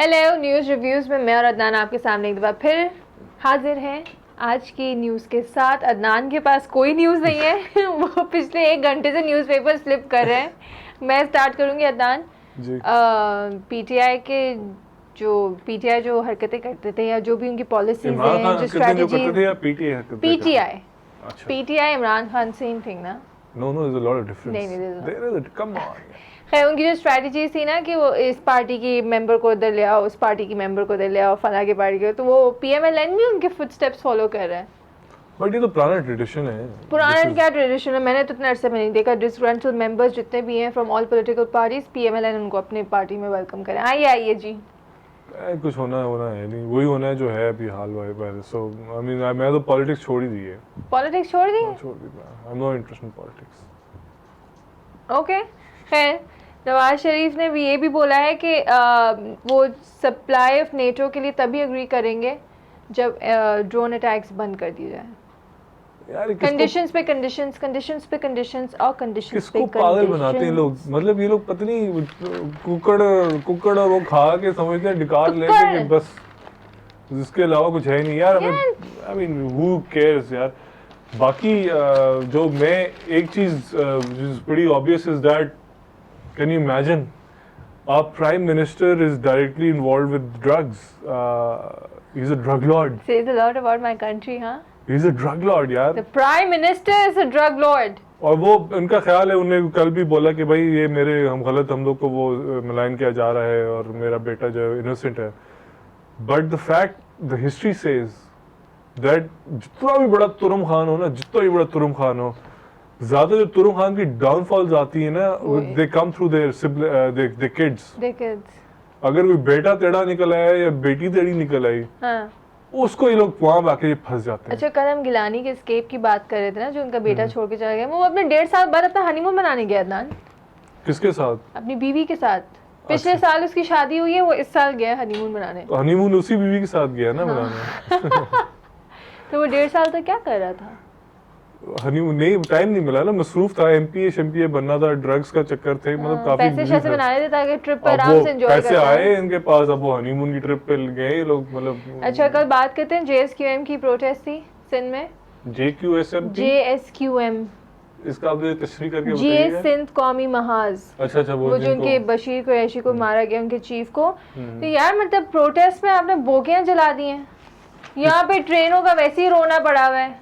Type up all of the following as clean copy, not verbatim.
Hello, news reviews में मैं और अदनान आपके सामने एक बार फिर हाजिर हैं आज की न्यूज़ के साथ। अदनान के पास कोई न्यूज़ नहीं है वो पिछले 1 घंटे से न्यूज़पेपर फ्लिप कर रहे हैं। मैं स्टार्ट करूंगी अदनान। जी। पीटीआई जो हरकतें करते थे या जो भी उनकी पॉलिसीज इमरान हैं, खान जो हरकतें जो करते स्ट्रेटजीज। थे या पीटीआई हरकतें करते पीटीआई थे? अच्छा। पीटीआई इमरान खान सेम थिंग ना? No no, there is a lot of difference. नहीं, there's not. There is, come on. खैर, उनकी जो स्ट्रैटेजी थी ना कि वो इस पार्टी की मेंबर को इधर ले आओ, उस पार्टी की मेंबर को इधर ले आओ, फला की पार्टी को, तो वो पीएमएलएन भी उनके फुटस्टेप्स फॉलो कर रहा है। बट ये तो पुराना ट्रेडिशन है। पुराना क्या ट्रेडिशन है? मैंने तो इतने अरसे में नहीं देखा। डिसग्रंटल्ड मेंबर्स जितने भी हैं from all political parties, PMLN उनको अपनी पार्टी में वेलकम करें। आइए आइए जी। कुछ होना है नहीं, वही होना है जो है अभी हाल वाले। सो आई मीन मैं तो पॉलिटिक्स छोड़ ही दी है। पॉलिटिक्स छोड़ दी? छोड़ दी। I am not interested in politics. Okay. खैर, नवाज शरीफ ने भी ये भी बोला है कि वो सप्लाई ऑफ नेटो के लिए तभी एग्री करेंगे जब ड्रोन अटैक्स बंद कर दिए जाए। यार कंडीशंस पे कंडीशंस, कंडीशंस पे कंडीशंस और कंडीशंस पे किसको पागल बनाते हैं लोग? मतलब ये लोग पता नहीं कुकड़ और वो खा के समझते हैं डिकार लेके कि बस इसके अलावा कुछ है ही नहीं यार। आई मीन हु केयर्स यार। बाकी जो मैं एक चीज pretty obvious is that can you imagine our prime minister is directly involved with drugs. He's a drug lord. Says a lot about my country, huh? He's a drug lord यार। The prime minister is a drug lord. और वो उनका ख्याल है, उन्हें कल भी बोला कि भाई ये हम लोग को वो मलाइन किया जा रहा है और मेरा बेटा जो इनोसेंट है। But the fact, the history says that जितना भी बड़ा तुरुम खान हो ना, जितना भी बड़ा तुरुम खान हो, ज्यादा जो तुरुम खान की डाउनफॉल्स आती है ना, दे कम थ्रू देयर किड्स। अगर कोई बेटा टेढ़ा निकल आया या बेटी टेढ़ी निकल आई, हाँ, उसको ये लोग वहां आके फंस जाते हैं। अच्छा, कल हम गिलानी के एस्केप की बात कर रहे थे ना, जो उनका बेटा छोड़ के चला गया। वो अपने 1.5 साल बाद अपना हनीमून मनाने गया अदनान। किसके साथ? अपनी बीवी के साथ। पिछले साल उसकी शादी हुई है, वो इस साल गया हनीमून मनाने। तो हनीमून उसी बीवी के साथ गया ना मनाने। तो वो 1.5 साल तक क्या कर रहा था? हनीमून नहीं, टाइम नहीं मिला ना, मसरूफ था, एमपीए बनना था, ड्रग्स का चक्कर थे, मतलब काफी पैसे शैसे बना रहे थे ताकि ट्रिप पे आराम से एंजॉय कर पैसे आए इनके पास, अब वो हनीमून की ट्रिप पे गए लोग, मतलब। अच्छा, कल बात करते हैं जेएसक्यूएम की प्रोटेस्ट थी सिंध में। जेएसक्यूएम इसका आप तशरीह करके बताइए। जे सिंध कौमी महाज। अच्छा, वो जो उनके बशीर कुरैशी को मारा गया, उनके चीफ को। तो यार मतलब प्रोटेस्ट में आपने बोगियां जला दी हैं। यहाँ पे ट्रेनों का वैसे ही रोना पड़ा हुआ है।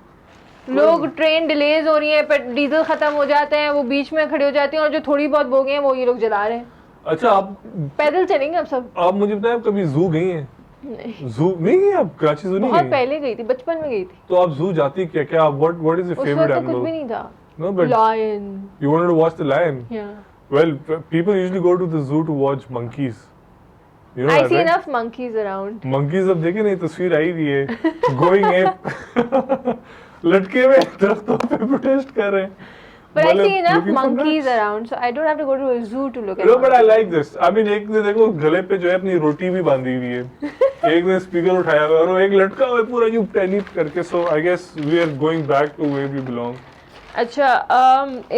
लोग, ट्रेन डिलेज हो रही है, पर डीजल खत्म हो जाते हैं, वो बीच में खड़े हो जाती हैं, और जो थोड़ी बहुत बोगे हैं वो ये लोग जला रहे हैं। अच्छा, आप पैदल चलेंगे अब सब? आप मुझे बताएं, आप कभी जू गई हैं? जू नहीं गई आप? कराची जू नहीं गई? बहुत पहले गई थी, बचपन में गई थी। तो आप जू जाती क्या क्या? What is your favourite animal? कुछ भी नहीं था। No, but lion. You wanted to watch the lion? या well, people usually go to the zoo to watch monkeys. You know, I see enough monkeys around. Monkeys अब देखे नहीं, तस्वीर आई भी है, going ape लटके हुए दरख्तों पे प्रोटेस्ट कर रहे हैं। But I see enough monkeys around, so I don't have to go to a zoo to look at. No, but I like this. I mean, एक ने देखो गले पे जो है अपनी रोटी भी बांधी हुई है, एक ने स्पीकर उठाया हुआ है, और एक लटका हुआ है पूरा यूं टैनिट करके। So I guess we are going back to where we belong. अच्छा,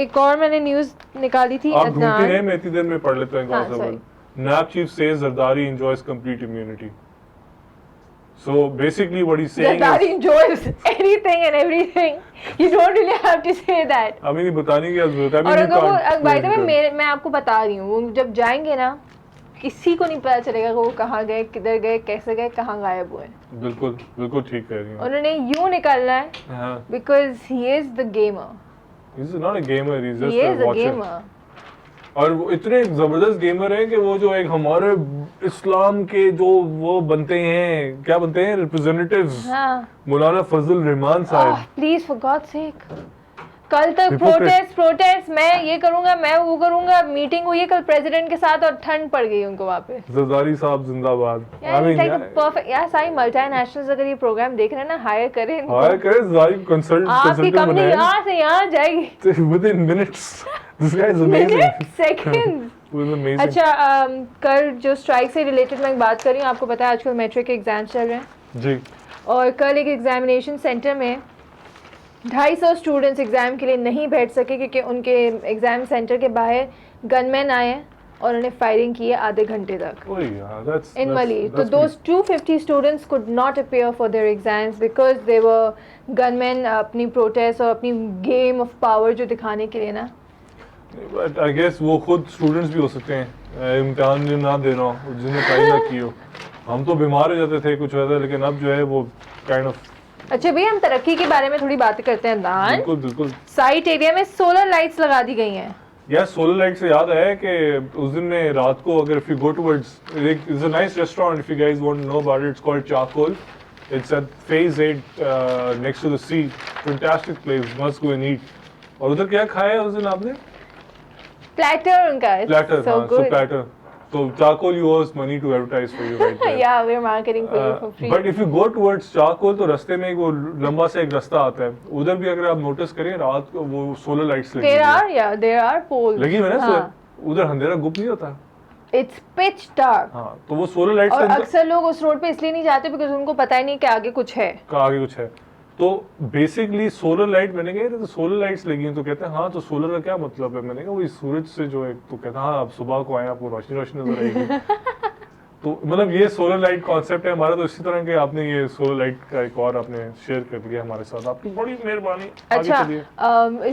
एक और मैंने न्यूज़ निकाली थी। आप ढूंढते हैं, मैं इतनी देर में पढ़ लेता हूँ कौन सा word. NAB chief says Zardari enjoys complete immunity. So basically what he's saying Zardari enjoys anything and everything. You don't really have to say that. I mean, बताने की जरूरत है। और अगर वो by the way मैं आपको बता रही हूँ, वो जब जाएंगे ना, किसी को नहीं पता चलेगा कि वो कहाँ गए, किधर गए, कैसे गए, कहाँ गायब हुए। बिल्कुल बिल्कुल ठीक कह रही हैं। उन्होंने यूँ निकलना है, because he is the gamer. He's not a gamer, he's just a watcher. और वो इतने जबरदस्त गेमर हैं कि वो जो एक हमारे इस्लाम के जो वो बनते हैं, क्या बनते हैं, रिप्रेजेंटेटिव्स, मौलाना फजल रहमान साहब। प्लीज फॉर गॉड सेक, कल तक प्रोटेस्ट मैं ये करूंगा, मैं वो करूंगा, मीटिंग हुई है कल प्रेसिडेंट के साथ और ठंड पड़ गई उनको वहाँ पे। जरदारी साहब जिंदाबाद। परफेक्ट यार, सारी मल्टीनेशनल्स अगर ये प्रोग्राम देख रहे हैं ना, हायर करें जरदारी कंसल्टेंट। आपकी कंपनी यहाँ से यहाँ जाएगी within minutes. This guy is amazing. Seconds. अच्छा, कल जो स्ट्राइक से रिलेटेड मैं बात कर रही हूँ, आपको पता है आजकल मैट्रिक के एग्जाम चल रहे हैं जी, और कल एक एग्जामिनेशन सेंटर में 250 स्टूडेंट्स एग्जाम के लिए नहीं बैठ सके क्योंकि उनके एग्जाम सेंटर के बाहर गनमैन आए और उन्होंने फायरिंग की है आधे घंटे तक Oh yeah, that's in Mali. So that's those 250 students could not appear for their exams because they were gunmen अपनी protest और अपनी game of power जो दिखाने के लिए ना. But I guess वो खुद स्टूडेंट्स भी हो सकते हैं, इम्तिहान ना देना हो, जिन्हें ट्राई ना की हो. हम तो बीमार हो जाते थे कुछ वैसा, लेकिन अब जो है वो काइंड ऑफ. अच्छा भैया, हम तरक्की के बारे में थोड़ी बातें करते हैं दान. बिल्कुल बिल्कुल. साइट एरिया में सोलर लाइट्स लगा दी गई हैं. यार सोलर लाइट से याद आया कि उस दिन में रात को अगर if you go towards, it's a nice restaurant if you guys want to know about it, it's called charcoal. It's at phase 8 next to the sea. Fantastic place, must go and eat. और उधर क्या खाया उस दिन आपने? Platter उनका. Platter, so so good. platter. So charcoal, you owe us money to advertise for you right there. Yeah, we're marketing for you for free. But if you go towards charcoal, तो रास्ते में वो लंबा सा एक रास्ता आता है. उधर भी अगर आप नोटिस करें रात को वो सोलर लाइट्स लगी there are poles. लगी हुई है ना. हाँ. उधर अंधेरा गुप्त नहीं होता. It's pitch dark. हाँ, तो वो सोलर लाइट्स और अक्सर लोग उस रोड पे इसलिए नहीं जाते बिकॉज उनको पता ही नहीं कि आगे कुछ है. आगे कुछ है. तो बेसिकली सोलर लाइट, मैंने कहा तो सोलर लाइट्स लगी हैं, तो कहते हैं हाँ तो सोलर का क्या मतलब है. मैंने कहा वही सूरज से जो है, तो कहता हाँ आप सुबह को आए आपको रोशनी रोशनी नजर आएगी. तो मतलब ये सोलर लाइट कॉन्सेप्ट है हमारा. तो इसी तरह के आपने ये सोलर लाइट का एक और आपने शेयर कर दिया हमारे साथ, आपकी बड़ी मेहरबानी. अच्छा,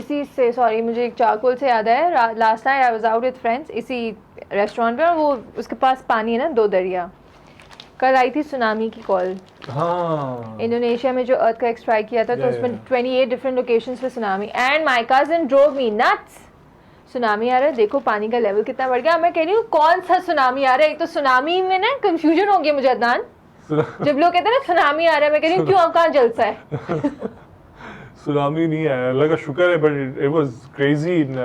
इसी से सॉरी मुझे एक चारकोल से याद है. Last time I was out with friends इसी रेस्टोरेंट पे, और वो उसके पास पानी है ना, 2 दरिया. कल आई थी सुनामी की कॉल. हाँ, इंडोनेशिया में जो अर्थ का स्ट्राइक किया था, तो उसमें 28 डिफरेंट लोकेशंस पे tsunami. And my cousin drove me nuts. Tsunami आ रहा है, देखो पानी का लेवल कितना बढ़ गया. मैं कह रही हूँ कौन सा सुनामी आ रहा है. एक तो सुनामी में ना कंफ्यूजन हो गया मुझे अदनान, जब लोग कहते हैं ना सुनामी आ रहा है. मैं कह रही हूँ क्यों, कहाँ जलसा है. सुनामी नहीं आया, अल्लाह का शुक्र है. But it was crazy in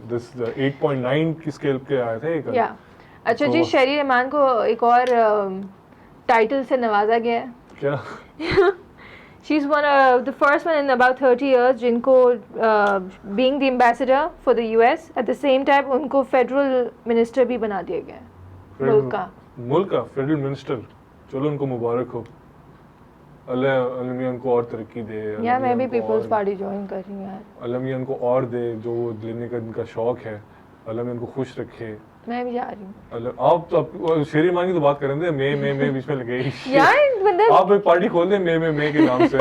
this 8.9 की स्केल पे आए थे कल. या अच्छा जी, शहरी रहमान को एक और टाइटल से नवाजा गया है. क्या? She is one the first one in about 30 years जिनको being the ambassador for the US at the same time उनको फेडरल मिनिस्टर भी बना दिया गया है मुल्क का फेडरल मिनिस्टर. चलो उनको मुबारक हो. अल्लाह मियां उनको और तरक्की दे. या मैं भी पीपल्स पार्टी ज्वाइन कर रही हूँ यार. अल्लाह मियां उनको और दे जो वो लेने का इनका शौक है. अल्लाह मियां उनको खुश रखे. मैं भी जा रही हूँ. आप शेरी मांगी तो बात करें थे. मैं बीच में लगे यार मतलब आप एक पार्टी खोल दें मैं के नाम से.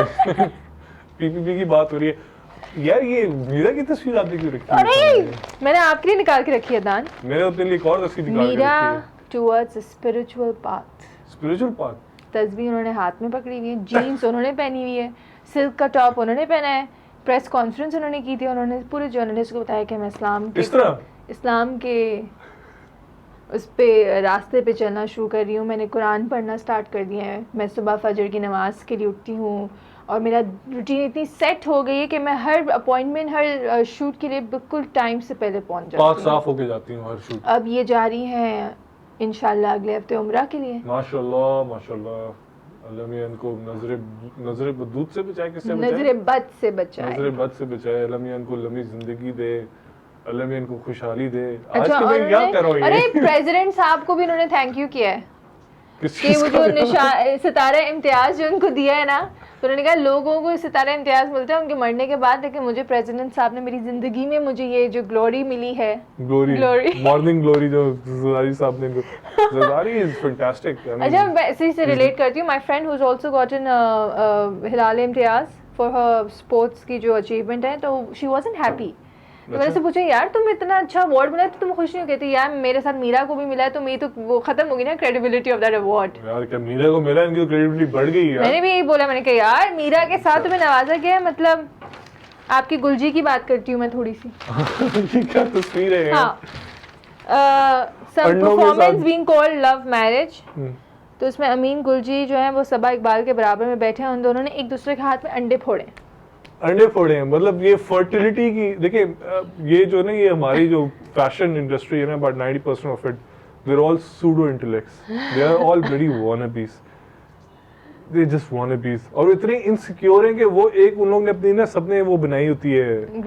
पीपीपी की बात हो रही है यार. ये मीरा की तस्वीर आपने क्यों रखी है? अरे मैंने आपके लिए निकाल के रखी है दान. मैंने अपने लिए एक और तस्वीर निकाल के रखी है. Meera towards spiritual path. Spiritual path. तस्वीर उन्होंने हाथ में पकड़ी हुई है, जीन्स उन्होंने पहनी हुई है, सिल्क का टॉप उन्होंने पहना है. प्रेस कॉन्फ्रेंस उन्होंने की थी. उन्होंने पूरे जर्नलिस्ट को बताया कि मैं इस्लाम के उस पे रास्ते पे चलना शुरू कर रही हूँ. मैंने कुरान पढ़ना स्टार्ट कर दिया है. मैं सुबह फजर की नमाज के लिए उठती हूँ और मेरा रूटीन इतनी सेट हो गई है कि मैं हर अपॉइंटमेंट, हर शूट के लिए बिल्कुल टाइम से पहले पहुँच जाती हूँ. साफ होके जाती हूँ हर शूट. अब ये जा रही हैं इंशाल्लाह अगले हफ्ते उम्रा के लिए. माशाल्लाह माशाल्लाह. अल्लाह मियां इनको नजर बदूत से बचाए. किससे बचाए? नजर बद से बचाए. नजर बद से बचाए. अल्लाह मियां इनको लंबी जिंदगी दे. अल्लाह मियां इनको खुशहाली दे. अच्छा, आज के क्या कर रहा हूँ. अरे प्रेसिडेंट साहब को भी उन्होंने थैंक यू किया है कि वो जो सितारा इम्तियाज जो उनको दिया है ना, तो उन्होंने कहा लोगों को सितारा इम्तियाज मिलता है उनके मरने के बाद, लेकिन मुझे प्रेसिडेंट साहब ने मेरी जिंदगी में मुझे ये जो ग्लोरी मिली है, ग्लोरी मॉर्निंग ग्लोरी जो ज़रदारी साहब ने. Zardari is fantastic. अच्छा मैं इसी से रिलेट करती हूँ. My friend who is also gotten Hilal Imtiaz for her sports की जो अचीवमेंट है, तो शी वाजंट हैप्पी. तो मैंने से पूछा यार तुम इतना अच्छा अवार्ड मिला तो तुम खुश नहीं हो? कहती यार मेरे साथ मीरा को भी मिला है, तो मेरी तो वो खत्म होगी ना क्रेडिबिलिटी ऑफ दैट अवार्ड. यार क्या मीरा को मिला, इनकी क्रेडिबिलिटी बढ़ गई यार. मैंने भी यही बोला. मैंने कहा यार मीरा के साथ तुम्हें नवाजा गया. मतलब आपकी गुलजी की बात करती हूँ मैं थोड़ी सी. क्या तस्वीर है. हाँ, some performance being called love marriage. तो उसमें अमीन गुलजी जो है वो सबा इकबाल के बराबर में बैठे हैं. उन दोनों ने एक दूसरे के हाथ में अंडे फोड़े. मतलब ये फर्टिलिटी की. देखिए ये जो ना ये हमारी जो फैशन इंडस्ट्री है ना, about 90% of it they are all pseudo intellects. They are all bloody wannabes. They just wannabes. और इतने इनसिक्योर हैं कि वो एक उन लोगों ने अपनी ना सबने वो बनाई होती है,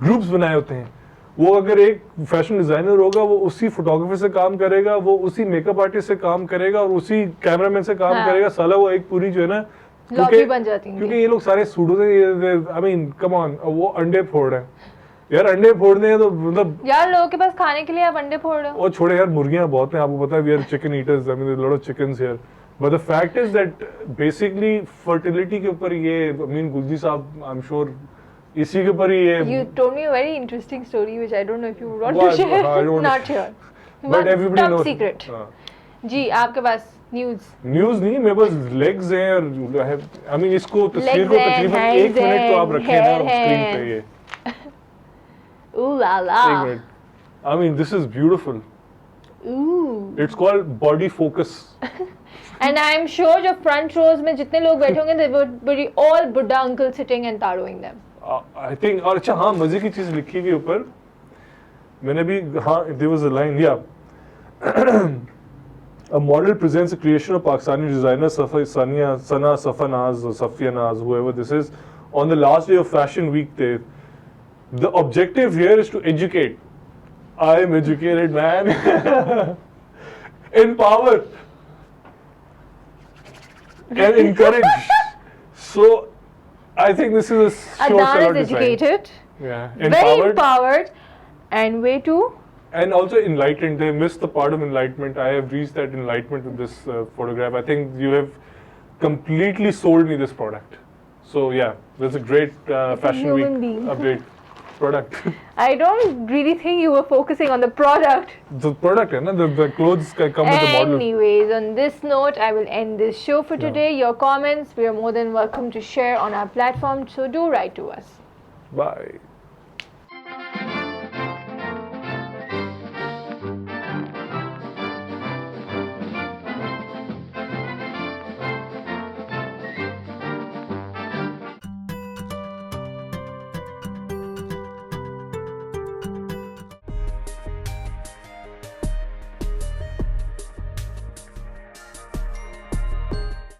ग्रुप्स बनाए होते हैं. वो अगर एक फैशन डिजाइनर होगा वो उसी फोटोग्राफर से काम करेगा, वो उसी मेकअप आर्टिस्ट से काम करेगा और उसी कैमरामैन से काम करेगा. साला वो एक पूरी जो है ना लॉबी बन जाती है. क्योंकि ये लोग सारे सूडो से, आई मीन कम ऑन, वो अंडे फोड़ रहे हैं. यार अंडे फोड़ने हैं तो मतलब यार लोगों के पास खाने के लिए आप अंडे फोड़ रहे हो। और छोड़े यार, मुर्गियां बहुत हैं, आपको पता है, we are chicken eaters, I mean lot of chickens here, but the fact is that basically fertility के ऊपर ये, आई मीन गुलजी साहब आई एम श्योर इसी के ऊपर ही ये, You told me a very interesting story which I don't know if you want Well, to share. I don't- Not here. but everybody top knows. secret. हाँ. जी आपके पास news. News नहीं, मेरे पास legs हैं और आई मीन इसको तस्वीर Legs को हैं, तकरीबन hands 1 मिनट तो आप हैं, रखें ना hair स्क्रीन हैं। पे, ये Ooh la la. 1 minute, I mean this is beautiful, Ooh. It's called body focus. And I'm sure जो front rows में जितने लोग बैठे होंगे they would be all Buddha uncle sitting and tattooing them. I think, और अच्छा हाँ, मजे की चीज लिखी हुई ऊपर, मैंने भी, हाँ देयर वाज अ लाइन, या a model presents a creation of Pakistani designer Sana Safanaz or Safia Naz, whoever this is, on the last day of Fashion Week Day. The objective here is to educate. I am educated, man. Empower and encourage. So, I think this is a show Adnan salute is design. educated, Yeah, very empowered, and way too. and also enlightened. They missed the part of enlightenment. I have reached that enlightenment with this photograph. I think you have completely sold me this product. So yeah, that's a great Fashion human Week being. update product. I don't really think you were focusing on the product. The product, है ना, the clothes come with the model. Anyways, on this note, I will end this show for Yeah. today. Your comments, we are more than welcome to share on our platform, so do write to us. Bye.